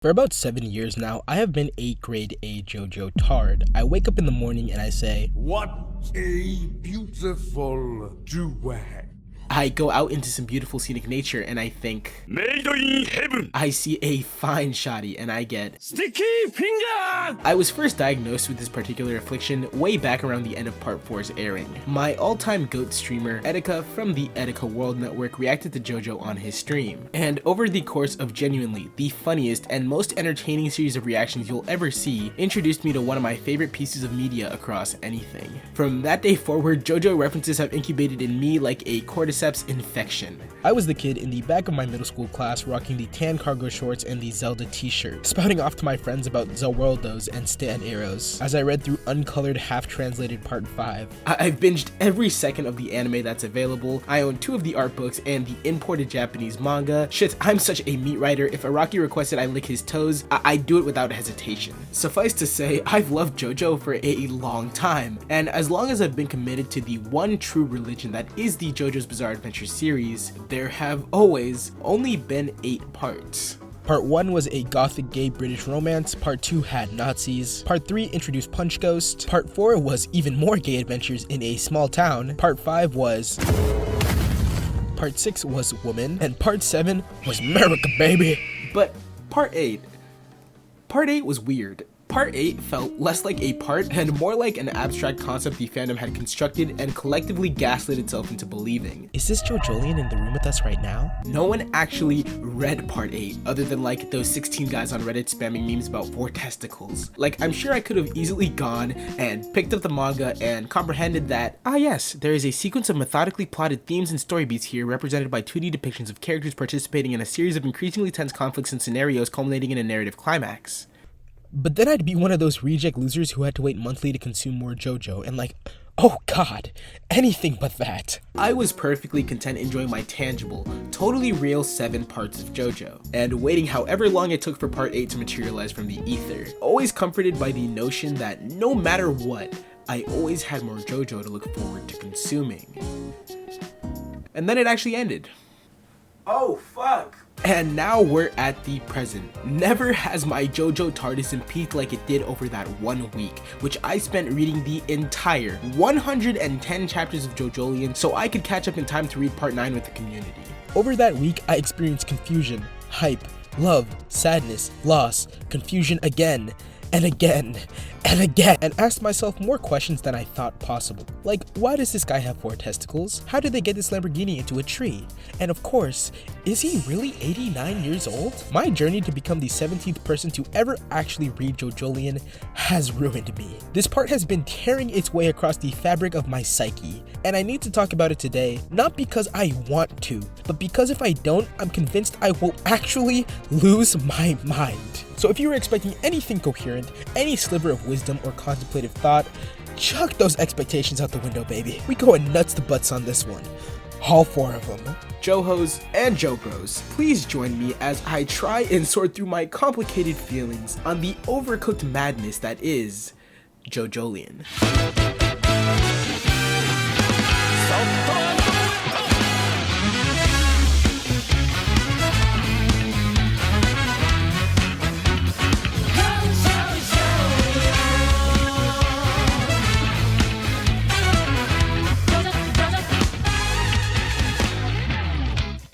For about 7 years now, I have been a grade A JoJo tard. I wake up in the morning and I say, "What a beautiful duet." I go out into some beautiful scenic nature and I think, Made in heaven. I see a fine shoddy and I get Sticky finger. I was first diagnosed with this particular affliction way back around the end of part 4's airing. My all-time GOAT streamer, Etika from the Etika World Network, reacted to JoJo on his stream. And over the course of genuinely the funniest and most entertaining series of reactions you'll ever see, introduced me to one of my favorite pieces of media across anything. From that day forward, JoJo references have incubated in me like a cordyceps infection. I was the kid in the back of my middle school class rocking the tan cargo shorts and the Zelda t-shirt, spouting off to my friends about Zawoldos and Stan Arrows as I read through uncolored half-translated part 5. I've binged every second of the anime that's available. I own 2 of the art books and the imported Japanese manga. Shit, I'm such a meat writer. If Araki requested I lick his toes, I'd do it without hesitation. Suffice to say, I've loved JoJo for a long time, and as long as I've been committed to the one true religion that is the JoJo's Bizarre Adventure series, there have always only been 8 parts. Part 1 was a gothic gay British romance, Part 2 had Nazis, Part 3 introduced Punch Ghost, Part 4 was even more gay adventures in a small town, Part 5 was... Part 6 was Woman, and Part 7 was America, baby! But Part 8 was weird. Part 8 felt less like a part and more like an abstract concept the fandom had constructed and collectively gaslit itself into believing. Is this JoJolion in the room with us right now? No one actually read Part 8 other than like those 16 guys on Reddit spamming memes about 4 testicles. Like, I'm sure I could have easily gone and picked up the manga and comprehended that, yes, there is a sequence of methodically plotted themes and story beats here represented by 2D depictions of characters participating in a series of increasingly tense conflicts and scenarios culminating in a narrative climax. But then I'd be one of those reject losers who had to wait monthly to consume more JoJo, and like, oh god, anything but that. I was perfectly content enjoying my tangible, totally real 7 parts of JoJo, and waiting however long it took for part 8 to materialize from the ether, always comforted by the notion that no matter what, I always had more JoJo to look forward to consuming. And then it actually ended. Oh fuck. And now we're at the present. Never has my JoJo tardism peaked like it did over that 1 week, which I spent reading the entire 110 chapters of JoJolion so I could catch up in time to read part 9 with the community. Over that week, I experienced confusion, hype, love, sadness, loss, confusion again, and again, and again, and asked myself more questions than I thought possible. Like, why does this guy have 4 testicles? How did they get this Lamborghini into a tree? And of course, is he really 89 years old? My journey to become the 17th person to ever actually read JoJolion has ruined me. This part has been tearing its way across the fabric of my psyche, and I need to talk about it today, not because I want to, but because if I don't, I'm convinced I will actually lose my mind. So if you were expecting anything coherent, any sliver of wisdom or contemplative thought, chuck those expectations out the window, baby. We going nuts to butts on this one. All 4 of them. Johos and Jobros, please join me as I try and sort through my complicated feelings on the overcooked madness that is JoJolion.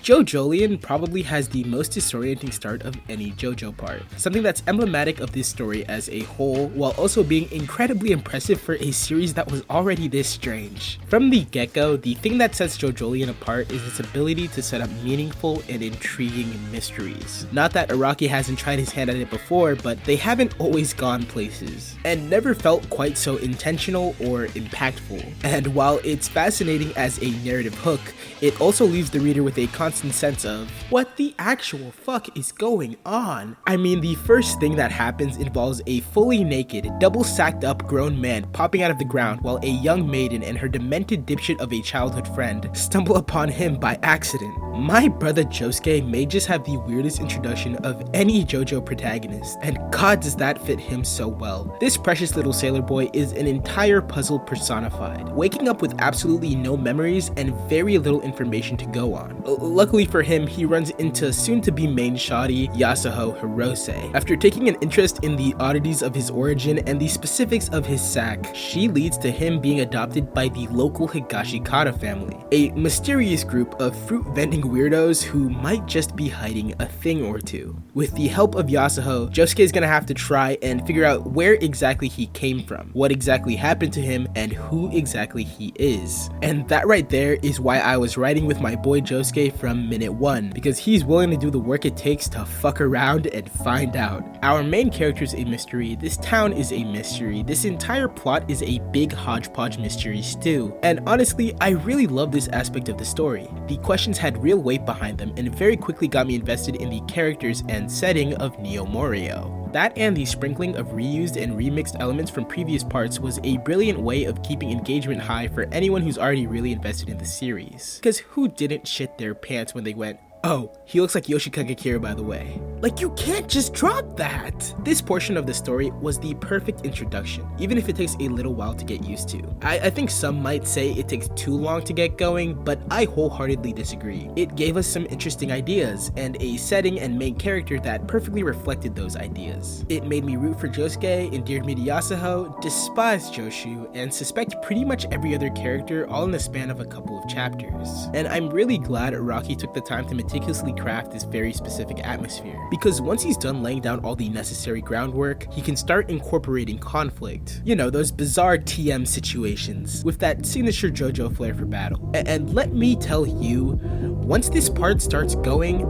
JoJolion probably has the most disorienting start of any JoJo part, something that's emblematic of this story as a whole, while also being incredibly impressive for a series that was already this strange. From the get-go, the thing that sets JoJolion apart is its ability to set up meaningful and intriguing mysteries. Not that Araki hasn't tried his hand at it before, but they haven't always gone places, and never felt quite so intentional or impactful. And while it's fascinating as a narrative hook, it also leaves the reader with a constant sense of, what the actual fuck is going on? I mean, the first thing that happens involves a fully naked, double sacked up grown man popping out of the ground while a young maiden and her demented dipshit of a childhood friend stumble upon him by accident. My brother Josuke may just have the weirdest introduction of any JoJo protagonist, and god does that fit him so well. This precious little sailor boy is an entire puzzle personified, waking up with absolutely no memories and very little information to go on. Luckily for him, he runs into soon-to-be main shoddy Yasuho Hirose. After taking an interest in the oddities of his origin and the specifics of his sack, she leads to him being adopted by the local Higashika family, a mysterious group of fruit-vending weirdos who might just be hiding a thing or two. With the help of Yasuho, Josuke is gonna have to try and figure out where exactly he came from, what exactly happened to him, and who exactly he is. And that right there is why I was riding with my boy Josuke from minute one, because he's willing to do the work it takes to fuck around and find out. Our main character is a mystery, this town is a mystery, this entire plot is a big hodgepodge mystery stew. And honestly, I really love this aspect of the story. The questions had real weight behind them and very quickly got me invested in the characters and setting of Neo Morio. That and the sprinkling of reused and remixed elements from previous parts was a brilliant way of keeping engagement high for anyone who's already really invested in the series. Cause who didn't shit their pants when they went, "Oh, he looks like Yoshikage Kira, by the way." Like, you can't just drop that! This portion of the story was the perfect introduction, even if it takes a little while to get used to. I think some might say it takes too long to get going, but I wholeheartedly disagree. It gave us some interesting ideas, and a setting and main character that perfectly reflected those ideas. It made me root for Josuke, endeared me to Yasuho, despise Joshu, and suspect pretty much every other character all in the span of a couple of chapters. And I'm really glad Araki took the time to meticulously craft this very specific atmosphere, because once he's done laying down all the necessary groundwork, he can start incorporating conflict. You know, those bizarre TM situations, with that signature JoJo flair for battle. And let me tell you, once this part starts going,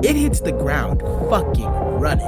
it hits the ground fucking running.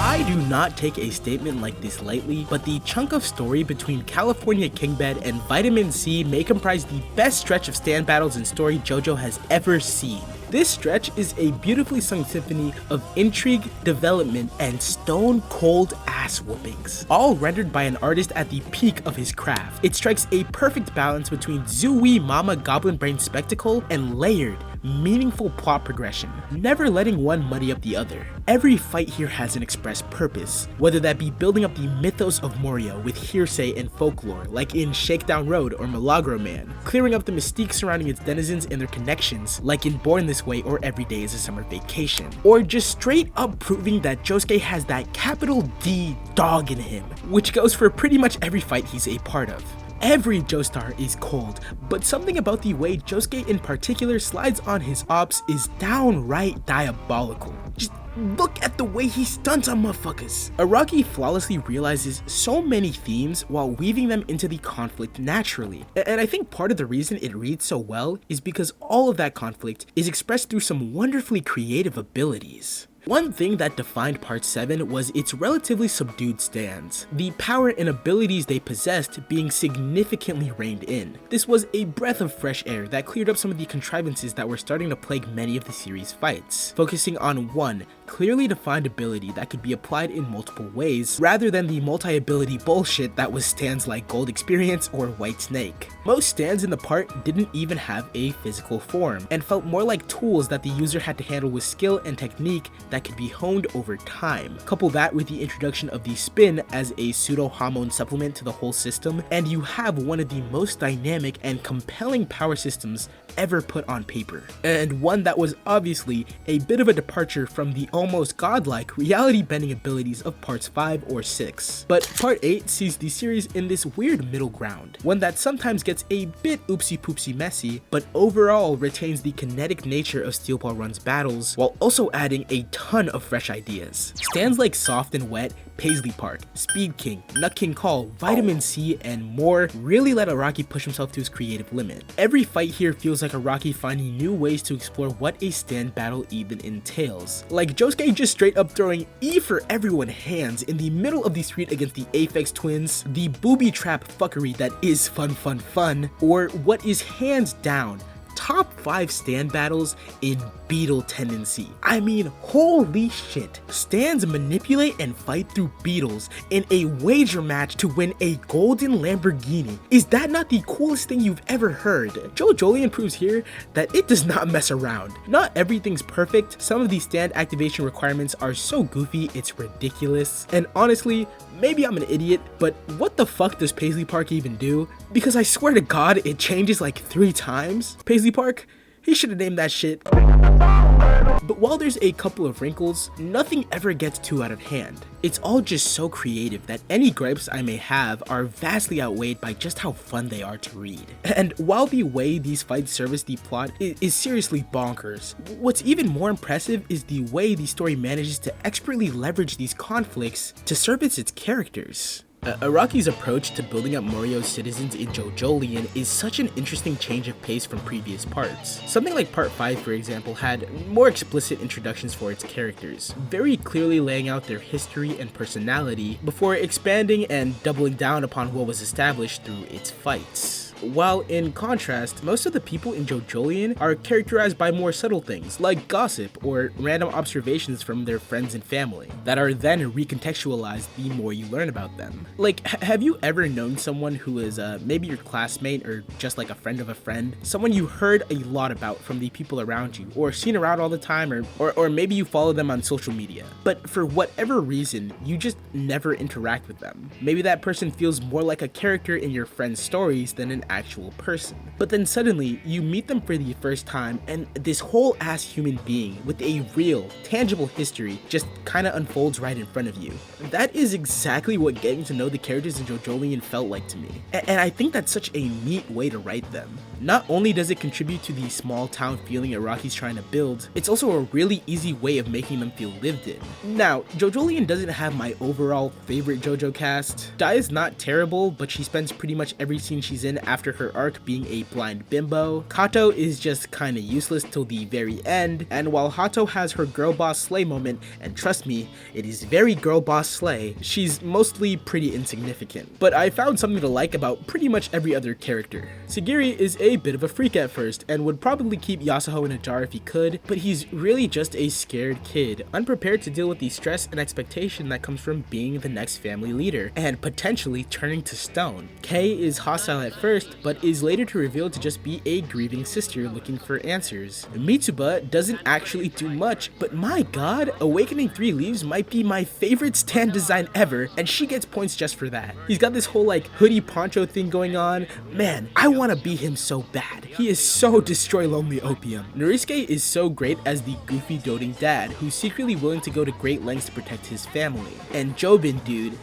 I do not take a statement like this lightly, but the chunk of story between California Kingbed and Vitamin C may comprise the best stretch of stand battles in story JoJo has ever seen. This stretch is a beautifully sung symphony of intrigue, development, and stone cold ass whoopings, all rendered by an artist at the peak of his craft. It strikes a perfect balance between Zooey Mama Goblin Brain spectacle and layered, meaningful plot progression, never letting one muddy up the other. Every fight here has an express purpose, whether that be building up the mythos of Morio with hearsay and folklore like in Shakedown Road or Milagro Man, clearing up the mystique surrounding its denizens and their connections like in Born This Way or Every Day is a Summer Vacation, or just straight up proving that Josuke has that capital D dog in him, which goes for pretty much every fight he's a part of. Every Joestar is cold, but something about the way Josuke in particular slides on his ops is downright diabolical. Just look at the way he stunts on motherfuckers. Araki flawlessly realizes so many themes while weaving them into the conflict naturally. And I think part of the reason it reads so well is because all of that conflict is expressed through some wonderfully creative abilities. One thing that defined Part 7 was its relatively subdued stands, the power and abilities they possessed being significantly reined in. This was a breath of fresh air that cleared up some of the contrivances that were starting to plague many of the series' fights, focusing on one clearly defined ability that could be applied in multiple ways, rather than the multi-ability bullshit that was stands like Gold Experience or White Snake. Most stands in the part didn't even have a physical form, and felt more like tools that the user had to handle with skill and technique that could be honed over time. Couple that with the introduction of the spin as a pseudo-hormone supplement to the whole system, and you have one of the most dynamic and compelling power systems ever put on paper. And one that was obviously a bit of a departure from the almost godlike reality-bending abilities of parts 5 or 6. But part 8 sees the series in this weird middle ground, one that sometimes gets a bit oopsie-poopsie messy, but overall retains the kinetic nature of Steel Ball Run's battles, while also adding a ton of fresh ideas. Stands like Soft and Wet, Paisley Park, Speed King, Nut King Call, Vitamin C, and more really let Araki push himself to his creative limit. Every fight here feels like Araki finding new ways to explore what a stand battle even entails. Like Josuke just straight up throwing E for everyone hands in the middle of the street against the Aphex twins, the booby trap fuckery that is fun, or what is hands down top 5 stand battles in beetle tendency. I mean, holy shit. Stands manipulate and fight through beetles in a wager match to win a golden Lamborghini. Is that not the coolest thing you've ever heard? JoJolion proves here that it does not mess around. Not everything's perfect. Some of these stand activation requirements are so goofy, it's ridiculous. And honestly, maybe I'm an idiot, but what the fuck does Paisley Park even do? Because I swear to God, it changes like 3 times. Paisley Park? He should have named that shit. But while there's a couple of wrinkles, nothing ever gets too out of hand. It's all just so creative that any gripes I may have are vastly outweighed by just how fun they are to read. And while the way these fights service the plot is seriously bonkers, what's even more impressive is the way the story manages to expertly leverage these conflicts to service its characters. Araki's approach to building up Morio's citizens in JoJolion is such an interesting change of pace from previous parts. Something like part 5, for example, had more explicit introductions for its characters, very clearly laying out their history and personality before expanding and doubling down upon what was established through its fights. While in contrast, most of the people in JoJolion are characterized by more subtle things like gossip or random observations from their friends and family that are then recontextualized the more you learn about them. Like, have you ever known someone who is maybe your classmate or just like a friend of a friend, someone you heard a lot about from the people around you or seen around all the time, or maybe you follow them on social media, but for whatever reason you just never interact with them? Maybe that person feels more like a character in your friend's stories than an actual person. But then suddenly you meet them for the first time and this whole ass human being with a real, tangible history just kinda unfolds right in front of you. That is exactly what getting to know the characters in JoJolion felt like to me. And I think that's such a neat way to write them. Not only does it contribute to the small town feeling Araki's trying to build, it's also a really easy way of making them feel lived in. Now, JoJolion doesn't have my overall favorite JoJo cast. Dai is not terrible, but she spends pretty much every scene she's in after her arc being a blind bimbo. Kato is just kinda useless till the very end, and while Hato has her girl boss slay moment, and trust me, it is very girl boss slay, she's mostly pretty insignificant. But I found something to like about pretty much every other character. Sagiri is a bit of a freak at first, and would probably keep Yasuho in a jar if he could, but he's really just a scared kid, unprepared to deal with the stress and expectation that comes from being the next family leader, and potentially turning to stone. Kei is hostile at first, but is later to reveal to just be a grieving sister looking for answers. Mitsuba doesn't actually do much, but my god, Awakening 3 Leaves might be my favorite stand design ever, and she gets points just for that. He's got this whole like hoodie poncho thing going on. Man, I wanna be him so bad. He is so destroy lonely opium. Norisuke is so great as the goofy doting dad who's secretly willing to go to great lengths to protect his family. And Jobin, dude,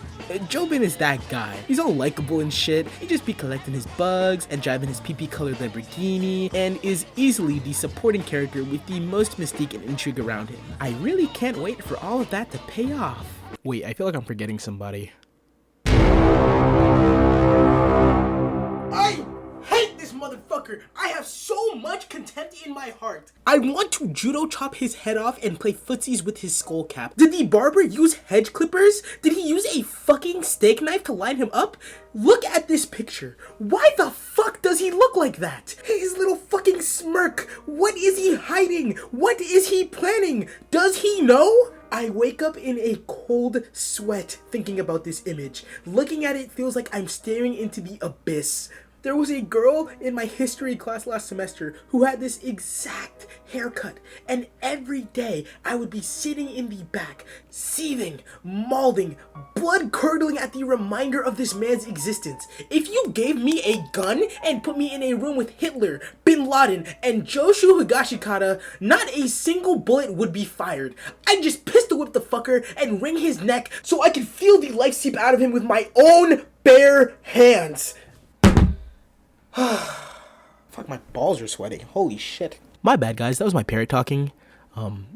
Jobin is that guy. He's all likable and shit. He just be collecting his bugs and driving his PP colored Lamborghini, and is easily the supporting character with the most mystique and intrigue around him. I really can't wait for all of that to pay off. Wait, I feel like I'm forgetting somebody. I hate this motherfucker. I have so much contempt in my heart. I want to judo chop his head off and play footsies with his skull cap. Did the barber use hedge clippers? Did he use a fucking steak knife to line him up? Look at this picture. Why the fuck does he look like that? His little fucking smirk. What is he hiding? What is he planning? Does he know? I wake up in a cold sweat thinking about this image. Looking at it feels like I'm staring into the abyss. There was a girl in my history class last semester who had this exact haircut, and every day I would be sitting in the back, seething, mauling, blood curdling at the reminder of this man's existence. If you gave me a gun and put me in a room with Hitler, Bin Laden, and Joshu Higashika, not a single bullet would be fired. I'd just pistol whip the fucker and wring his neck so I could feel the life seep out of him with my own bare hands. Fuck, my balls are sweating. Holy shit. My bad, guys. That was my parrot talking.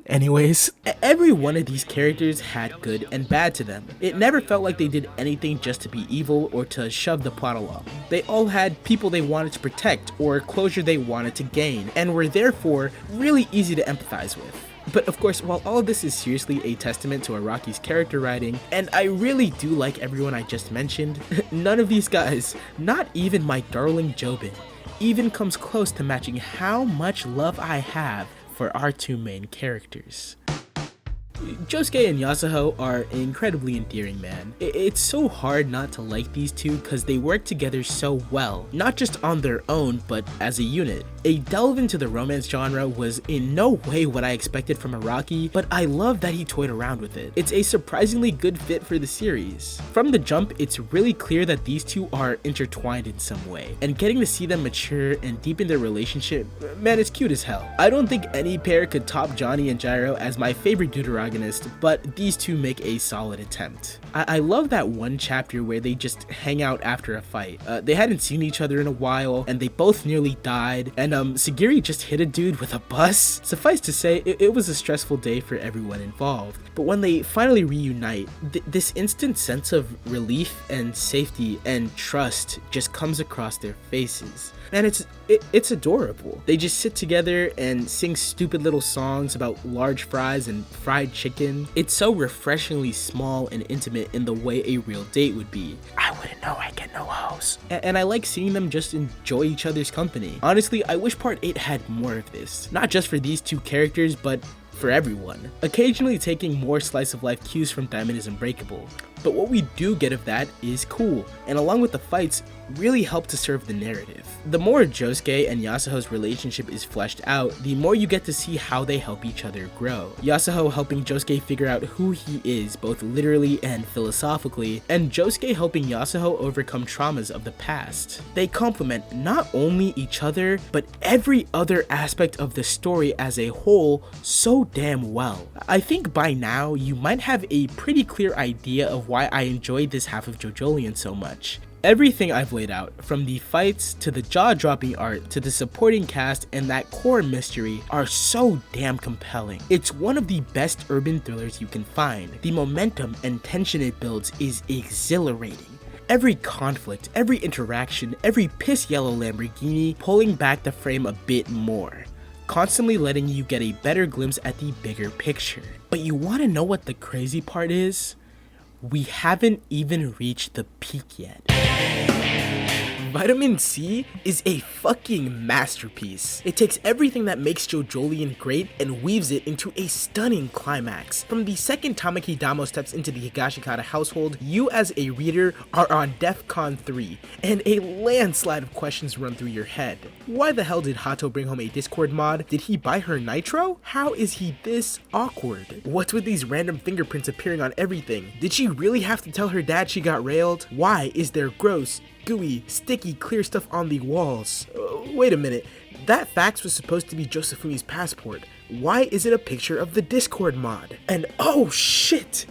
Anyways, every one of these characters had good and bad to them. It never felt like they did anything just to be evil or to shove the plot along. They all had people they wanted to protect or closure they wanted to gain, and were therefore really easy to empathize with. But of course, while all of this is seriously a testament to Araki's character writing, and I really do like everyone I just mentioned, none of these guys, not even my darling Jobin, even comes close to matching how much love I have for our two main characters. Josuke and Yasuho are incredibly endearing, man. It's so hard not to like these two because they work together so well, not just on their own, but as a unit. A delve into the romance genre was in no way what I expected from Araki, but I love that he toyed around with it. It's a surprisingly good fit for the series. From the jump, it's really clear that these two are intertwined in some way, and getting to see them mature and deepen their relationship, man, it's cute as hell. I don't think any pair could top Johnny and Gyro as my favorite deuteragonist, but these two make a solid attempt. I love that one chapter where they just hang out after a fight. They hadn't seen each other in a while, and they both nearly died, and Sagiri just hit a dude with a bus. Suffice to say, it was a stressful day for everyone involved. But when they finally reunite, this instant sense of relief and safety and trust just comes across their faces. And it's adorable. They just sit together and sing stupid little songs about large fries and fried chicken. It's so refreshingly small and intimate in the way a real date would be. I wouldn't know, I get no hoes. And I like seeing them just enjoy each other's company. Honestly, I wish part 8 had more of this. Not just for these two characters, but for everyone. Occasionally taking more slice of life cues from Diamond is Unbreakable. But what we do get of that is cool, and along with the fights, really help to serve the narrative. The more Josuke and Yasuho's relationship is fleshed out, the more you get to see how they help each other grow. Yasuho helping Josuke figure out who he is, both literally and philosophically, and Josuke helping Yasuho overcome traumas of the past. They complement not only each other, but every other aspect of the story as a whole so damn well. I think by now, you might have a pretty clear idea of why I enjoyed this half of JoJolion so much. Everything I've laid out, from the fights to the jaw-dropping art to the supporting cast and that core mystery, are so damn compelling. It's one of the best urban thrillers you can find. The momentum and tension it builds is exhilarating. Every conflict, every interaction, every piss yellow Lamborghini pulling back the frame a bit more, constantly letting you get a better glimpse at the bigger picture. But you wanna know what the crazy part is? We haven't even reached the peak yet. Vitamin C is a fucking masterpiece. It takes everything that makes JoJolion great and weaves it into a stunning climax. From the second Tamaki Damo steps into the Higashikata household, you as a reader are on DEFCON 3, and a landslide of questions run through your head. Why the hell did Hato bring home a Discord mod? Did he buy her nitro? How is he this awkward? What's with these random fingerprints appearing on everything? Did she really have to tell her dad she got railed? Why is there gross, gooey, sticky, clear stuff on the walls? Wait a minute, that fax was supposed to be Josefumi's passport. Why is it a picture of the Discord mod? And oh shit!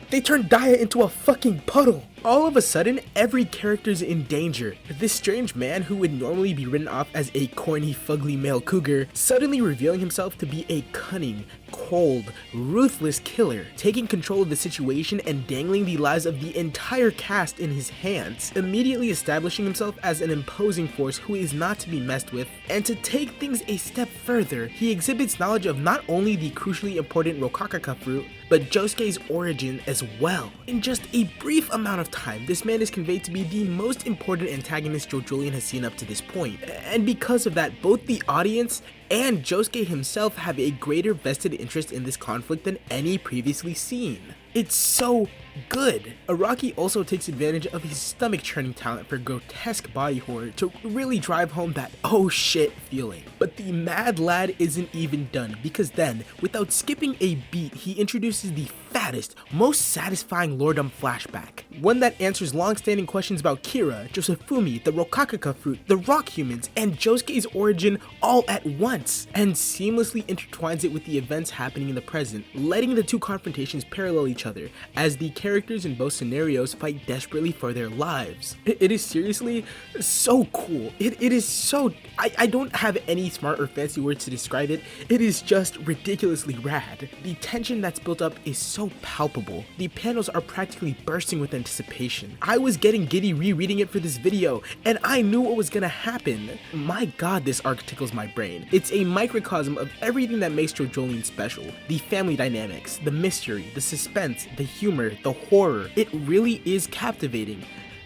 They turned Daya into a fucking puddle! All of a sudden, every character's in danger. This strange man who would normally be written off as a corny, fugly male cougar, suddenly revealing himself to be a cunning, cold, ruthless killer, taking control of the situation and dangling the lives of the entire cast in his hands, immediately establishing himself as an imposing force who is not to be messed with. And to take things a step further, he exhibits knowledge of not only the crucially important Rokakaka fruit, but Josuke's origin as well. In just a brief amount of time, this man is conveyed to be the most important antagonist JoJolion has seen up to this point, and because of that, both the audience and Josuke himself have a greater vested interest in this conflict than any previously seen. It's so good. Araki also takes advantage of his stomach-churning talent for grotesque body horror to really drive home that oh shit feeling. But the mad lad isn't even done, because then, without skipping a beat, he introduces the fattest, most satisfying lordom flashback. One that answers long-standing questions about Kira, Josefumi, the Rokakaka fruit, the rock humans, and Josuke's origin all at once, and seamlessly intertwines it with the events happening in the present, letting the two confrontations parallel each other, as the characters in both scenarios fight desperately for their lives. It is seriously so cool. It is so... I don't have any smart or fancy words to describe it. It is just ridiculously rad. The tension that's built up is so palpable. The panels are practically bursting with anticipation. I was getting giddy rereading it for this video, and I knew what was gonna happen. My god, this arc tickles my brain. It's a microcosm of everything that makes JoJolion special. The family dynamics, the mystery, the suspense, the humor, the horror. It really is captivating.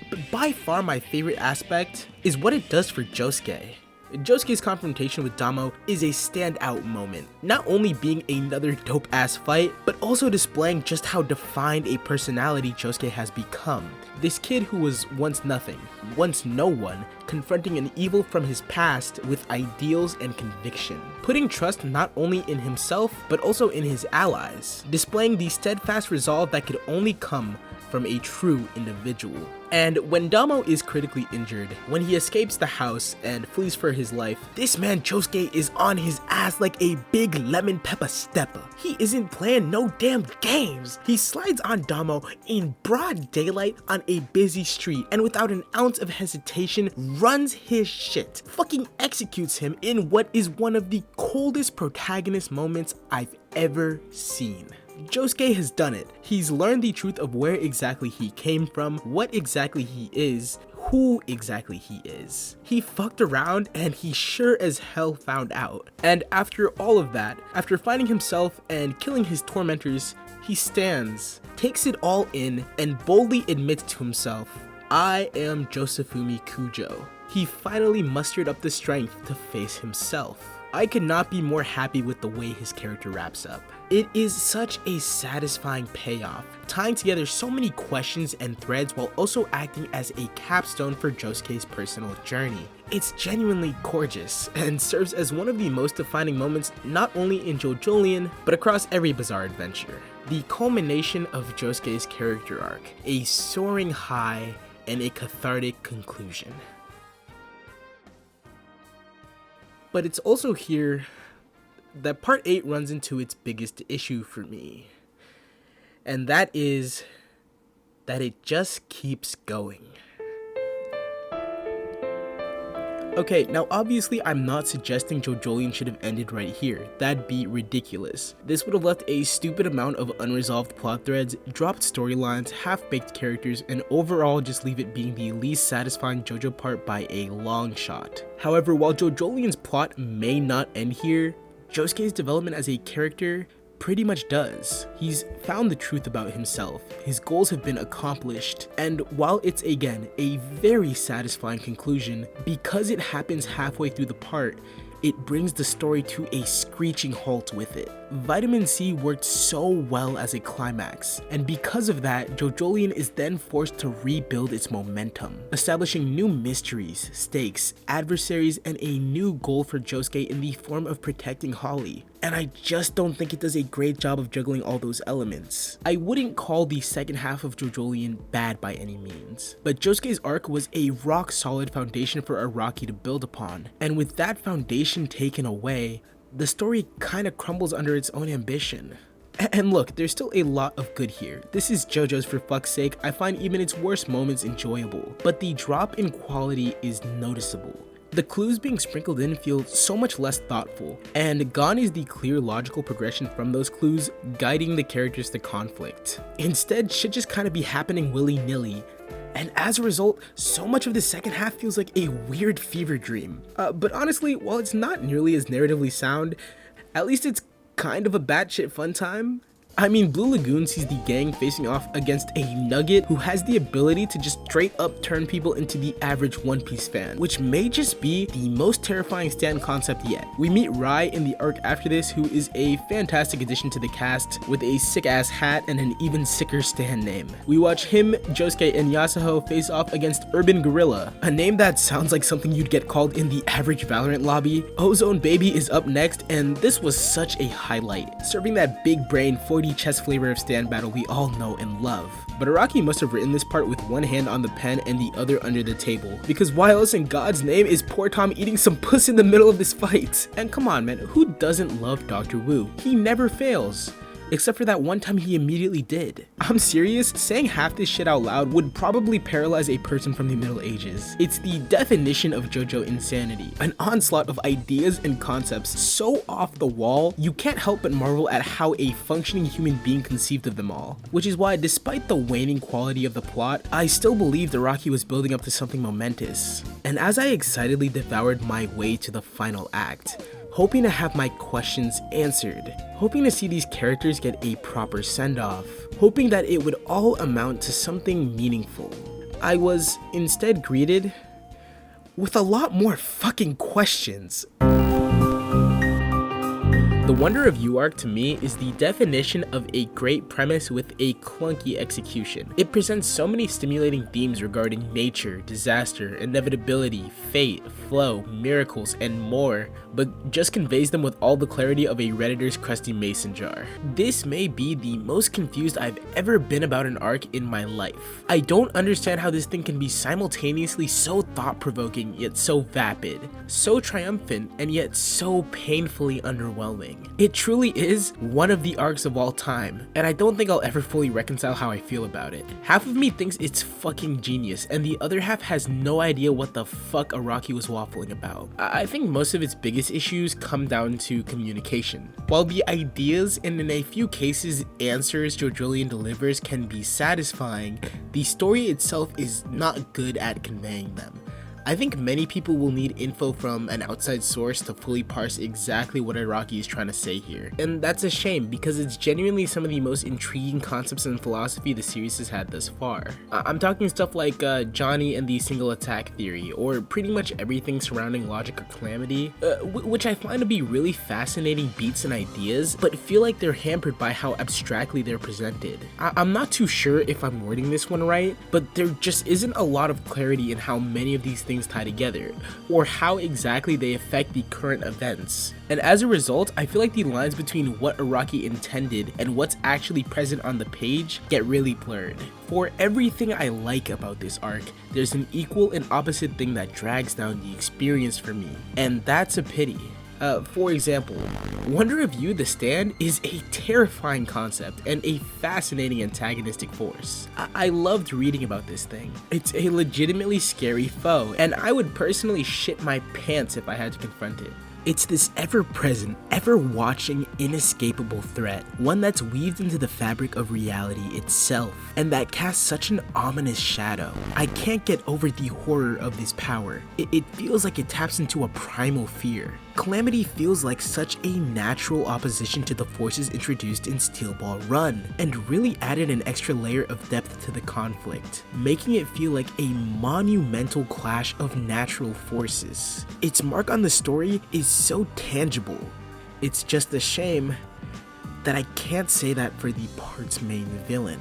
But by far my favorite aspect is what it does for Josuke. Josuke's confrontation with Damo is a standout moment, not only being another dope ass fight, but also displaying just how defined a personality Josuke has become. This kid who was once nothing, once no one, confronting an evil from his past with ideals and conviction, putting trust not only in himself but also in his allies, displaying the steadfast resolve that could only come from a true individual. And when Damo is critically injured, when he escapes the house and flees for his life, this man Josuke is on his ass like a big lemon pepper stepper. He isn't playing no damn games. He slides on Damo in broad daylight on a busy street and without an ounce of hesitation runs his shit, fucking executes him in what is one of the coldest protagonist moments I've ever seen. Josuke has done it. He's learned the truth of where exactly he came from, what exactly he is, who exactly he is. He fucked around and he sure as hell found out. And after all of that, after finding himself and killing his tormentors, he stands, takes it all in, and boldly admits to himself, I am Josefumi Kujo. He finally mustered up the strength to face himself. I could not be more happy with the way his character wraps up. It is such a satisfying payoff, tying together so many questions and threads while also acting as a capstone for Josuke's personal journey. It's genuinely gorgeous and serves as one of the most defining moments not only in JoJolion, but across every Bizarre adventure. The culmination of Josuke's character arc, a soaring high and a cathartic conclusion. But it's also here that part 8 runs into its biggest issue for me, and that is that it just keeps going. Okay, now obviously I'm not suggesting JoJolion should have ended right here. That'd be ridiculous. This would have left a stupid amount of unresolved plot threads, dropped storylines, half-baked characters, and overall just leave it being the least satisfying JoJo part by a long shot. However, while JoJolion's plot may not end here, Josuke's development as a character pretty much does. He's found the truth about himself, his goals have been accomplished, and while it's again a very satisfying conclusion, because it happens halfway through the part, it brings the story to a screeching halt with it. Vitamin C worked so well as a climax, and because of that, JoJolion is then forced to rebuild its momentum, establishing new mysteries, stakes, adversaries, and a new goal for Josuke in the form of protecting Holly. And I just don't think it does a great job of juggling all those elements. I wouldn't call the second half of JoJolion bad by any means, but Josuke's arc was a rock solid foundation for Araki to build upon, and with that foundation taken away, the story kinda crumbles under its own ambition. And look, there's still a lot of good here. This is JoJo's for fuck's sake. I find even its worst moments enjoyable, but the drop in quality is noticeable. The clues being sprinkled in feel so much less thoughtful, and gone is the clear logical progression from those clues guiding the characters to conflict. Instead, shit just kinda be happening willy-nilly, and as a result, so much of the second half feels like a weird fever dream. But honestly, while it's not nearly as narratively sound, at least it's kind of a batshit fun time. I mean, Blue Lagoon sees the gang facing off against a nugget who has the ability to just straight up turn people into the average One Piece fan, which may just be the most terrifying stand concept yet. We meet Rai in the arc after this, who is a fantastic addition to the cast with a sick ass hat and an even sicker stand name. We watch him, Josuke, and Yasuho face off against Urban Gorilla, a name that sounds like something you'd get called in the average Valorant lobby. Ozone Baby is up next, and this was such a highlight, serving that big brain 40 chess flavor of stand battle we all know and love. But Araki must have written this part with one hand on the pen and the other under the table, because why else in God's name is poor Tom eating some puss in the middle of this fight? And come on man, who doesn't love Dr. Wu? He never fails. Except for that one time he immediately did. I'm serious, saying half this shit out loud would probably paralyze a person from the Middle Ages. It's the definition of JoJo insanity, an onslaught of ideas and concepts so off the wall, you can't help but marvel at how a functioning human being conceived of them all. Which is why, despite the waning quality of the plot, I still believed Araki was building up to something momentous. And as I excitedly devoured my way to the final act, hoping to have my questions answered, hoping to see these characters get a proper send-off, hoping that it would all amount to something meaningful, I was instead greeted with a lot more fucking questions. The Wonder of U arc to me is the definition of a great premise with a clunky execution. It presents so many stimulating themes regarding nature, disaster, inevitability, fate, flow, miracles, and more, but just conveys them with all the clarity of a Redditor's crusty mason jar. This may be the most confused I've ever been about an arc in my life. I don't understand how this thing can be simultaneously so thought-provoking yet so vapid, so triumphant and yet so painfully underwhelming. It truly is one of the arcs of all time, and I don't think I'll ever fully reconcile how I feel about it. Half of me thinks it's fucking genius, and the other half has no idea what the fuck Araki was waffling about. I think most of its biggest issues come down to communication. While the ideas and in a few cases answers JoJolion delivers can be satisfying, the story itself is not good at conveying them. I think many people will need info from an outside source to fully parse exactly what Araki is trying to say here. And that's a shame because it's genuinely some of the most intriguing concepts and philosophy the series has had thus far. I'm talking stuff like Johnny and the single attack theory, or pretty much everything surrounding logic or calamity, which I find to be really fascinating beats and ideas, but feel like they're hampered by how abstractly they're presented. I'm not too sure if I'm wording this one right, but there just isn't a lot of clarity in how many of these things tie together, or how exactly they affect the current events. And as a result, I feel like the lines between what Araki intended and what's actually present on the page get really blurred. For everything I like about this arc, there's an equal and opposite thing that drags down the experience for me, and that's a pity. For example, Wonder of U the Stand is a terrifying concept and a fascinating antagonistic force. I loved reading about this thing. It's a legitimately scary foe, and I would personally shit my pants if I had to confront it. It's this ever-present, ever-watching, inescapable threat, one that's weaved into the fabric of reality itself, and that casts such an ominous shadow. I can't get over the horror of this power. It feels like it taps into a primal fear. Calamity feels like such a natural opposition to the forces introduced in Steel Ball Run, and really added an extra layer of depth to the conflict, making it feel like a monumental clash of natural forces. Its mark on the story is so tangible. It's just a shame that I can't say that for the part's main villain.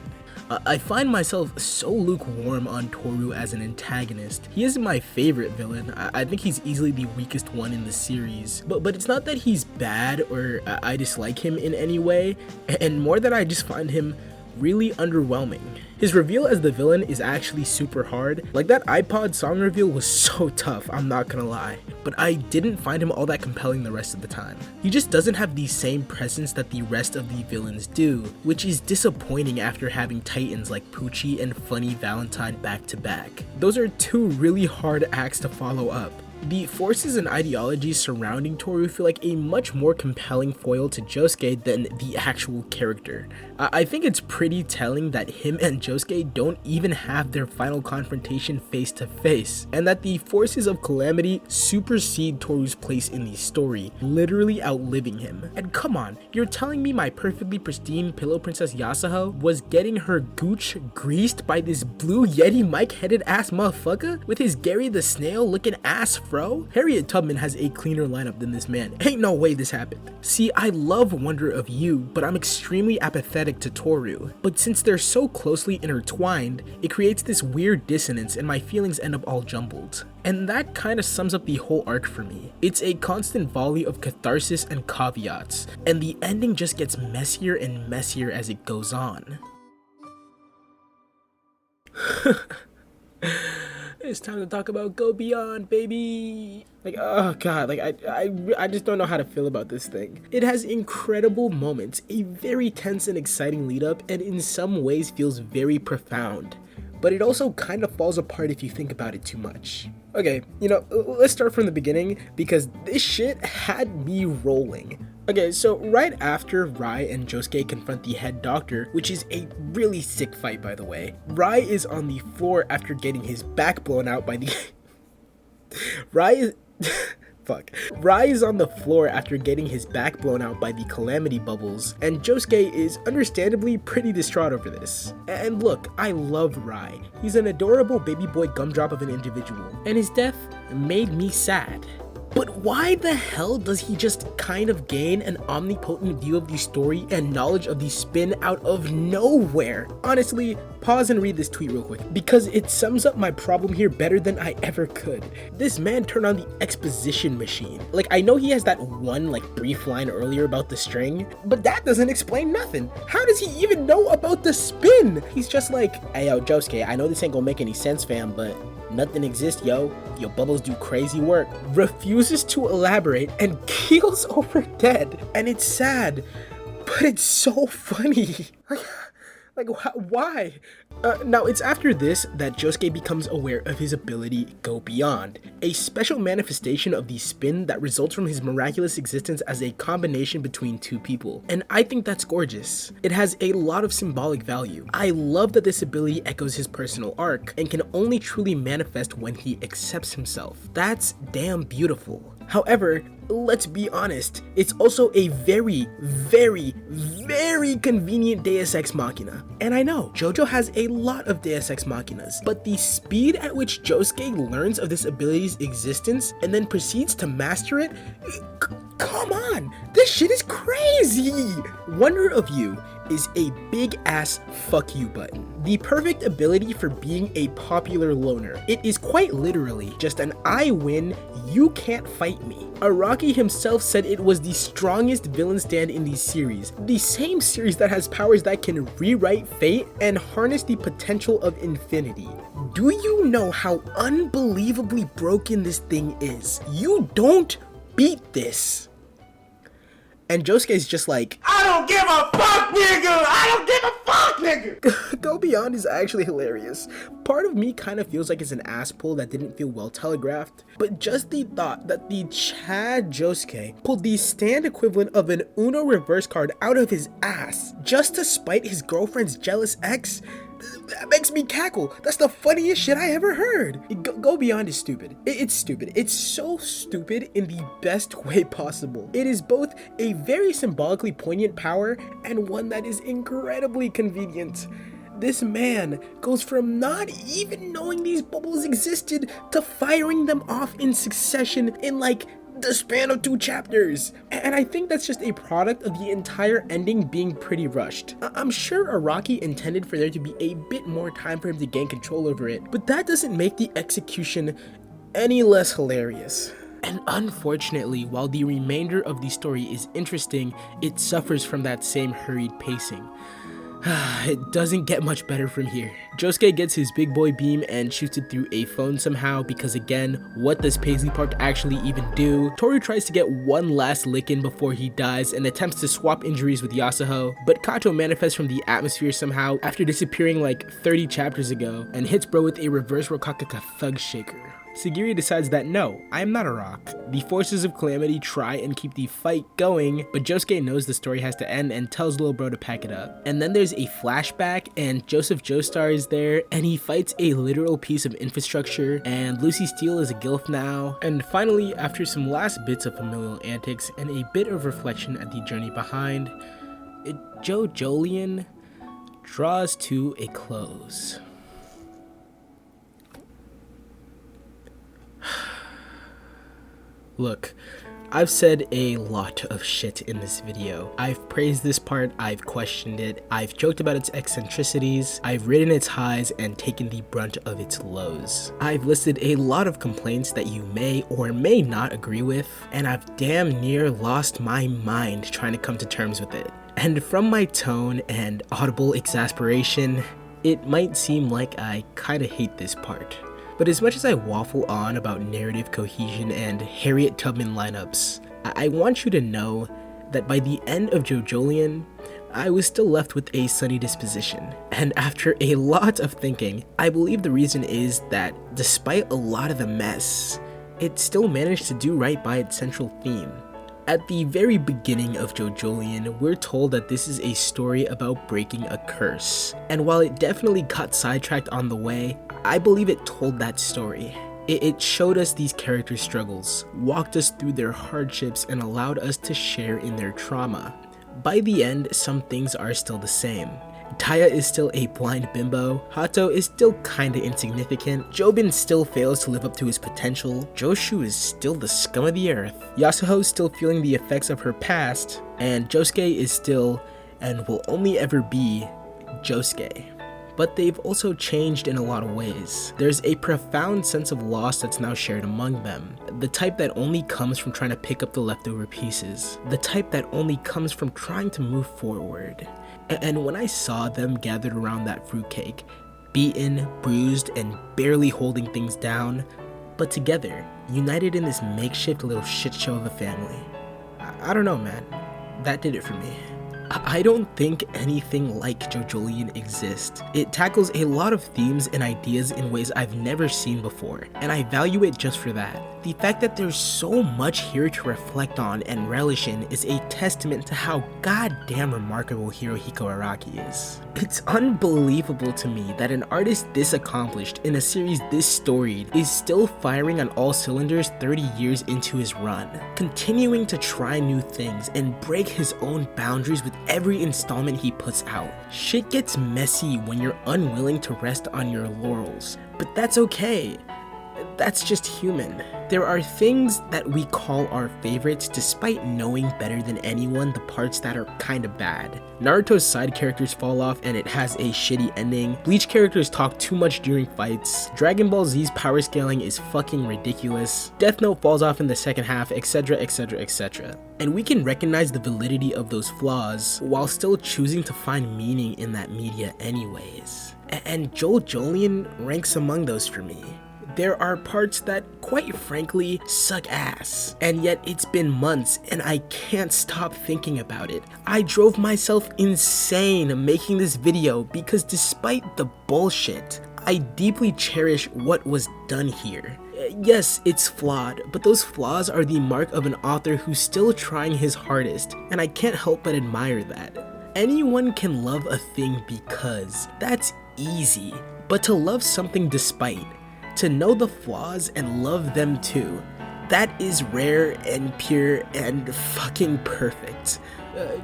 I find myself so lukewarm on Tooru as an antagonist. He isn't my favorite villain. I think he's easily the weakest one in the series. But it's not that he's bad or I dislike him in any way, and more that I just find him really underwhelming. His reveal as the villain is actually super hard. Like, that iPod song reveal was so tough, I'm not gonna lie. But I didn't find him all that compelling the rest of the time. He just doesn't have the same presence that the rest of the villains do, which is disappointing after having titans like Poochie and Funny Valentine back to back. Those are two really hard acts to follow up. The forces and ideologies surrounding Tooru feel like a much more compelling foil to Josuke than the actual character. I think it's pretty telling that him and Josuke don't even have their final confrontation face to face, and that the forces of calamity supersede Toru's place in the story, literally outliving him. And come on, you're telling me my perfectly pristine Pillow Princess Yasuho was getting her gooch greased by this blue Yeti mic-headed ass motherfucker with his Gary the Snail looking ass fro? Harriet Tubman has a cleaner lineup than this man. Ain't no way this happened. See, I love Wonder of U, but I'm extremely apathetic to Tooru. But since they're so closely intertwined, it creates this weird dissonance and my feelings end up all jumbled. And that kind of sums up the whole arc for me. It's a constant volley of catharsis and caveats, and the ending just gets messier and messier as it goes on. It's time to talk about Go Beyond, baby! Like, oh god, like, I just don't know how to feel about this thing. It has incredible moments, a very tense and exciting lead up, and in some ways feels very profound. But it also kind of falls apart if you think about it too much. Okay, you know, let's start from the beginning, because this shit had me rolling. Okay, so right after Rai and Josuke confront the head doctor, which is a really sick fight by the way, Rai is on the floor after getting his back blown out by the Rai is on the floor after getting his back blown out by the calamity bubbles, and Josuke is understandably pretty distraught over this. And look, I love Rai. He's an adorable baby boy gumdrop of an individual, and his death made me sad. But why the hell does he just kind of gain an omnipotent view of the story and knowledge of the spin out of nowhere? Honestly, pause and read this tweet real quick, because it sums up my problem here better than I ever could. This man turned on the exposition machine. Like, I know he has that one brief line earlier about the string, but that doesn't explain nothing. How does he even know about the spin? He's just like, hey yo, Josuke, I know this ain't gonna make any sense, fam, but nothing exists, yo. Your bubbles do crazy work. Refuses to elaborate and keels over dead. And it's sad, but it's so funny. Why? Now, it's after this that Josuke becomes aware of his ability Go Beyond, a special manifestation of the spin that results from his miraculous existence as a combination between two people. And I think that's gorgeous. It has a lot of symbolic value. I love that this ability echoes his personal arc and can only truly manifest when he accepts himself. That's damn beautiful. However, let's be honest, it's also a very, very, very convenient Deus Ex Machina. And I know, JoJo has a lot of Deus Ex Machinas, but the speed at which Josuke learns of this ability's existence and then proceeds to master it, come on, this shit is crazy! Wonder of You is a big ass fuck you button. The perfect ability for being a popular loner. It is quite literally just an I win, you can't fight me. Araki himself said it was the strongest villain stand in the series. The same series that has powers that can rewrite fate and harness the potential of infinity. Do you know how unbelievably broken this thing is? You don't beat this. And Josuke's just like, I don't give a fuck, nigga! I don't give a fuck, nigga! Go Beyond is actually hilarious. Part of me kind of feels like it's an ass pull that didn't feel well telegraphed, but just the thought that the Chad Josuke pulled the stand equivalent of an Uno reverse card out of his ass just to spite his girlfriend's jealous ex, that makes me cackle. That's the funniest shit I ever heard. Go Beyond is stupid. It's stupid. It's so stupid in the best way possible. It is both a very symbolically poignant power and one that is incredibly convenient. This man goes from not even knowing these bubbles existed to firing them off in succession in the span of 2 chapters. And I think that's just a product of the entire ending being pretty rushed. I'm sure Araki intended for there to be a bit more time for him to gain control over it, but that doesn't make the execution any less hilarious. And unfortunately, while the remainder of the story is interesting, it suffers from that same hurried pacing. It doesn't get much better from here. Josuke gets his big boy beam and shoots it through a phone somehow because again, what does Paisley Park actually even do? Tooru tries to get one last lick in before he dies and attempts to swap injuries with Yasuho, but Kato manifests from the atmosphere somehow after disappearing 30 chapters ago and hits bro with a reverse Rokakaka thug shaker. Sagiri decides that no, I am not a rock. The forces of Calamity try and keep the fight going, but Josuke knows the story has to end and tells little bro to pack it up. And then there's a flashback and Joseph Joestar is there and he fights a literal piece of infrastructure and Lucy Steele is a gilf now. And finally, after some last bits of familial antics and a bit of reflection at the journey behind, JoJolion draws to a close. Look, I've said a lot of shit in this video. I've praised this part, I've questioned it, I've joked about its eccentricities, I've ridden its highs and taken the brunt of its lows. I've listed a lot of complaints that you may or may not agree with, and I've damn near lost my mind trying to come to terms with it. And from my tone and audible exasperation, it might seem like I kinda hate this part. But as much as I waffle on about narrative cohesion and Harriet Tubman lineups, I want you to know that by the end of JoJolion, I was still left with a sunny disposition. And after a lot of thinking, I believe the reason is that despite a lot of the mess, it still managed to do right by its central theme. At the very beginning of JoJolion, we're told that this is a story about breaking a curse. And while it definitely got sidetracked on the way, I believe it told that story. It showed us these characters' struggles, walked us through their hardships, and allowed us to share in their trauma. By the end, some things are still the same, Taya is still a blind bimbo, Hato is still kinda insignificant, Jobin still fails to live up to his potential, Joshu is still the scum of the earth, Yasuho is still feeling the effects of her past, and Josuke is still, and will only ever be, Josuke. But they've also changed in a lot of ways. There's a profound sense of loss that's now shared among them. The type that only comes from trying to pick up the leftover pieces. The type that only comes from trying to move forward. And when I saw them gathered around that fruitcake, beaten, bruised, and barely holding things down, but together, united in this makeshift little shit show of a family. I don't know, man. That did it for me. I don't think anything like JoJolion exists. It tackles a lot of themes and ideas in ways I've never seen before, and I value it just for that. The fact that there's so much here to reflect on and relish in is a testament to how goddamn remarkable Hirohiko Araki is. It's unbelievable to me that an artist this accomplished in a series this storied is still firing on all cylinders 30 years into his run, continuing to try new things and break his own boundaries with every installment he puts out. Shit gets messy when you're unwilling to rest on your laurels, but that's okay. That's just human. There are things that we call our favorites despite knowing better than anyone the parts that are kinda bad. Naruto's side characters fall off and it has a shitty ending. Bleach characters talk too much during fights. Dragon Ball Z's power scaling is fucking ridiculous. Death Note falls off in the second half, etc, etc, etc. And we can recognize the validity of those flaws while still choosing to find meaning in that media anyways. And JoJolion ranks among those for me. There are parts that, quite frankly, suck ass. And yet it's been months and I can't stop thinking about it. I drove myself insane making this video because despite the bullshit, I deeply cherish what was done here. Yes, it's flawed, but those flaws are the mark of an author who's still trying his hardest, and I can't help but admire that. Anyone can love a thing because, that's easy, but to love something despite, to know the flaws and love them too, that is rare and pure and fucking perfect.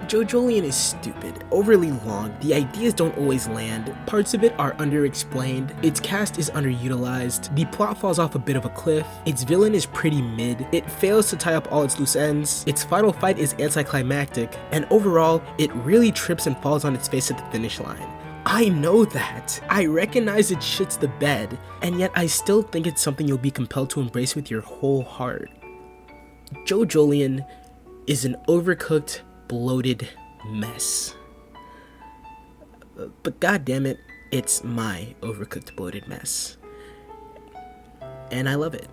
JoJolion is stupid, overly long, the ideas don't always land, parts of it are underexplained, its cast is underutilized, the plot falls off a bit of a cliff, its villain is pretty mid, it fails to tie up all its loose ends, its final fight is anticlimactic, and overall, it really trips and falls on its face at the finish line. I know that. I recognize it shits the bed, and yet I still think it's something you'll be compelled to embrace with your whole heart. JoJolion is an overcooked, bloated mess. But goddammit, it's my overcooked, bloated mess. And I love it.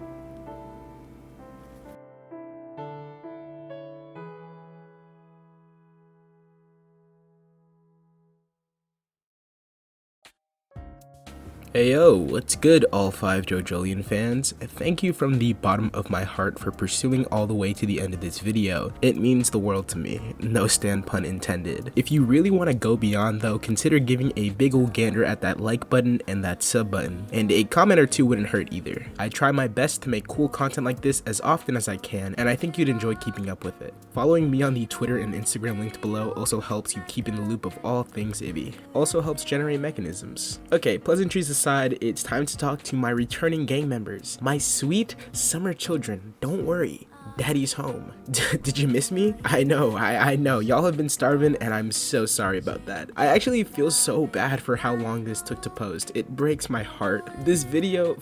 Hey yo, what's good all 5 JoJolion fans? Thank you from the bottom of my heart for pursuing all the way to the end of this video. It means the world to me, no stand pun intended. If you really want to go beyond though, consider giving a big ol' gander at that like button and that sub button, and a comment or two wouldn't hurt either. I try my best to make cool content like this as often as I can, and I think you'd enjoy keeping up with it. Following me on the Twitter and Instagram linked below also helps you keep in the loop of all things Ibby. Also helps generate mechanisms. Okay, pleasantries aside, it's time to talk to my returning gang members, my sweet summer children. Don't worry, Daddy's home. Did you miss me? I know, y'all have been starving and I'm so sorry about that. I actually feel so bad for how long this took to post. It breaks my heart. This video,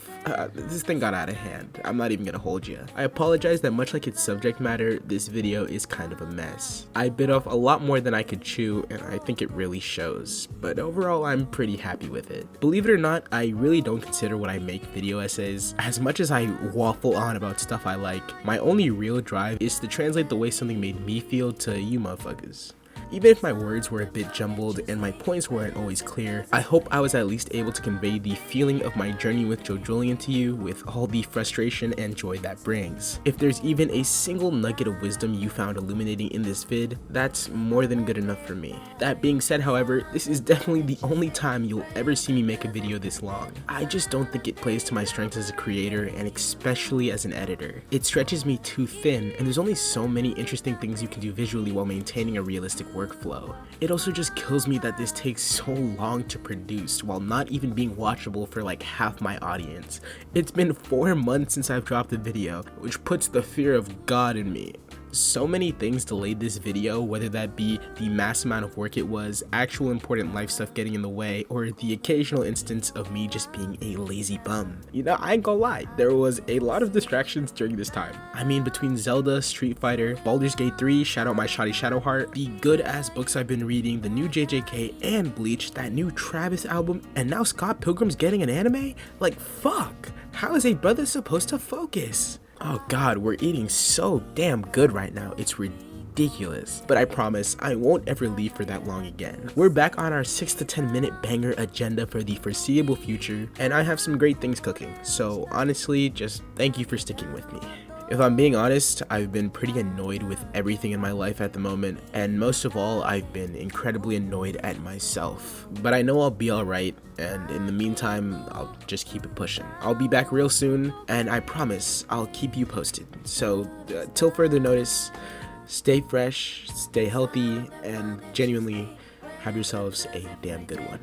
this thing got out of hand. I'm not even gonna hold you. I apologize that much like its subject matter, this video is kind of a mess. I bit off a lot more than I could chew and I think it really shows, but overall I'm pretty happy with it. Believe it or not, I really don't consider what I make video essays. As much as I waffle on about stuff I like, my only real drive is to translate the way something made me feel to you motherfuckers. Even if my words were a bit jumbled and my points weren't always clear, I hope I was at least able to convey the feeling of my journey with JoJolion to you with all the frustration and joy that brings. If there's even a single nugget of wisdom you found illuminating in this vid, that's more than good enough for me. That being said, however, this is definitely the only time you'll ever see me make a video this long. I just don't think it plays to my strengths as a creator and especially as an editor. It stretches me too thin and there's only so many interesting things you can do visually while maintaining a realistic workflow. It also just kills me that this takes so long to produce while not even being watchable for like half my audience. It's been 4 months since I've dropped a video, which puts the fear of God in me. So many things delayed this video, whether that be the mass amount of work it was, actual important life stuff getting in the way, or the occasional instance of me just being a lazy bum. You know, I ain't gonna lie, there was a lot of distractions during this time. I mean, between Zelda, Street Fighter, Baldur's Gate 3, shout out my shoddy Shadowheart, the good ass books I've been reading, the new JJK and Bleach, that new Travis album, and now Scott Pilgrim's getting an anime? Like, fuck, how is a brother supposed to focus? Oh god, we're eating so damn good right now, it's ridiculous. But I promise, I won't ever leave for that long again. We're back on our 6 to 10 minute banger agenda for the foreseeable future, and I have some great things cooking, so honestly, just thank you for sticking with me. If I'm being honest, I've been pretty annoyed with everything in my life at the moment, and most of all, I've been incredibly annoyed at myself. But I know I'll be alright, and in the meantime, I'll just keep it pushing. I'll be back real soon, and I promise I'll keep you posted. So, till further notice, stay fresh, stay healthy, and genuinely have yourselves a damn good one.